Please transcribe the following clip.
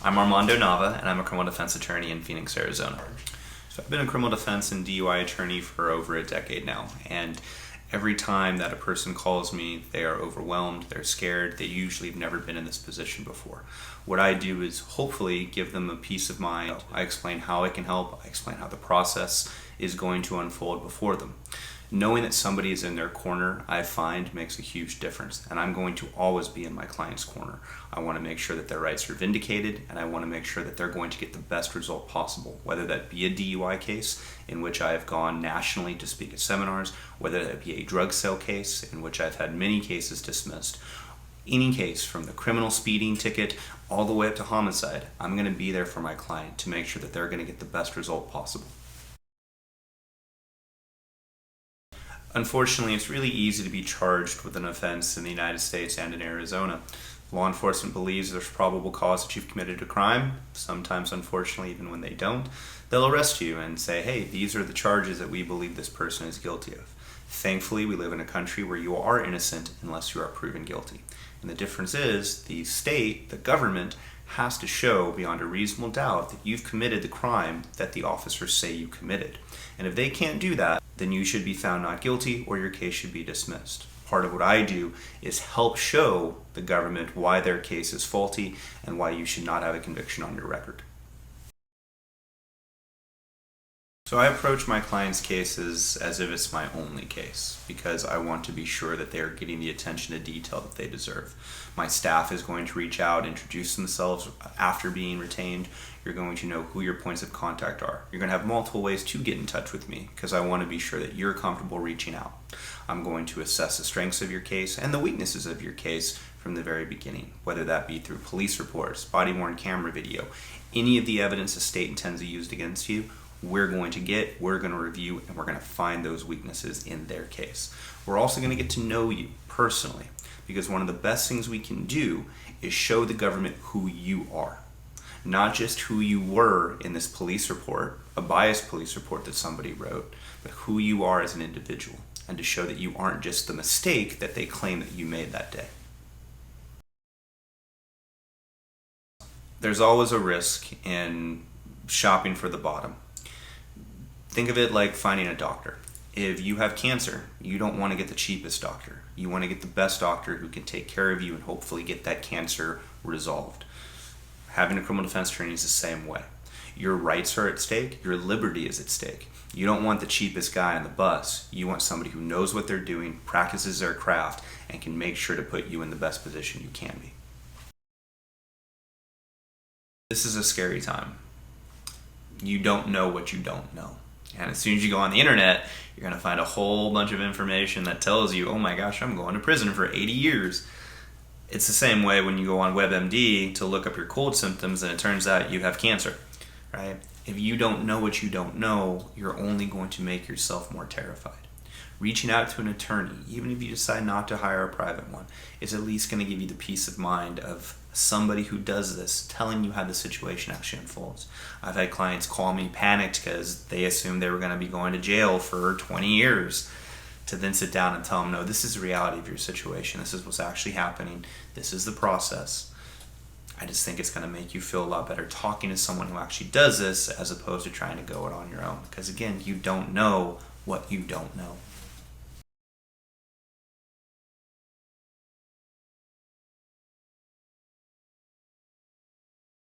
I'm Armando Nava, and I'm a criminal defense attorney in Phoenix, Arizona. So I've been a criminal defense and DUI attorney for over a decade now, and every time that a person calls me, they are overwhelmed, they're scared, they usually have never been in this position before. What I do is hopefully give them a peace of mind. I explain how I can help, I explain how the process is going to unfold before them. Knowing that somebody is in their corner, I find, makes a huge difference, and I'm going to always be in my client's corner. I want to make sure that their rights are vindicated, and I want to make sure that they're going to get the best result possible, whether that be a DUI case in which I have gone nationally to speak at seminars, whether that be a drug sale case in which I've had many cases dismissed. Any case, from the criminal speeding ticket all the way up to homicide, I'm going to be there for my client to make sure that they're going to get the best result possible. Unfortunately, it's really easy to be charged with an offense in the United States and in Arizona. Law enforcement believes there's probable cause that you've committed a crime. Sometimes, unfortunately, even when they don't, they'll arrest you and say, hey, these are the charges that we believe this person is guilty of. Thankfully, we live in a country where you are innocent unless you are proven guilty. And the difference is the state, the government, has to show beyond a reasonable doubt that you've committed the crime that the officers say you committed. And if they can't do that, then you should be found not guilty or your case should be dismissed. Part of what I do is help show the government why their case is faulty and why you should not have a conviction on your record. So I approach my clients' cases as if it's my only case because I want to be sure that they are getting the attention to detail that they deserve. My staff is going to reach out, introduce themselves after being retained. You're going to know who your points of contact are. You're going to have multiple ways to get in touch with me because I want to be sure that you're comfortable reaching out. I'm going to assess the strengths of your case and the weaknesses of your case from the very beginning, whether that be through police reports, body-worn camera video, any of the evidence the state intends to use against you. We're going to review, and we're going to find those weaknesses in their case. We're also going to get to know you personally, because one of the best things we can do is show the government who you are. Not just who you were in this police report, a biased police report that somebody wrote, but who you are as an individual, and to show that you aren't just the mistake that they claim that you made that day. There's always a risk in shopping for the bottom. Think of it like finding a doctor. If you have cancer, you don't want to get the cheapest doctor. You want to get the best doctor who can take care of you and hopefully get that cancer resolved. Having a criminal defense attorney is the same way. Your rights are at stake, your liberty is at stake. You don't want the cheapest guy on the bus. You want somebody who knows what they're doing, practices their craft, and can make sure to put you in the best position you can be. This is a scary time. You don't know what you don't know. And as soon as you go on the internet, you're going to find a whole bunch of information that tells you, oh my gosh, I'm going to prison for 80 years. It's the same way when you go on WebMD to look up your cold symptoms and it turns out you have cancer, right? If you don't know what you don't know, you're only going to make yourself more terrified. Reaching out to an attorney, even if you decide not to hire a private one, is at least going to give you the peace of mind of somebody who does this telling you how the situation actually unfolds. I've had clients call me panicked because they assumed they were going to be going to jail for 20 years to then sit down and tell them, no, this is the reality of your situation. This is what's actually happening. This is the process. I just think it's going to make you feel a lot better talking to someone who actually does this as opposed to trying to go it on your own. Because again, you don't know what you don't know.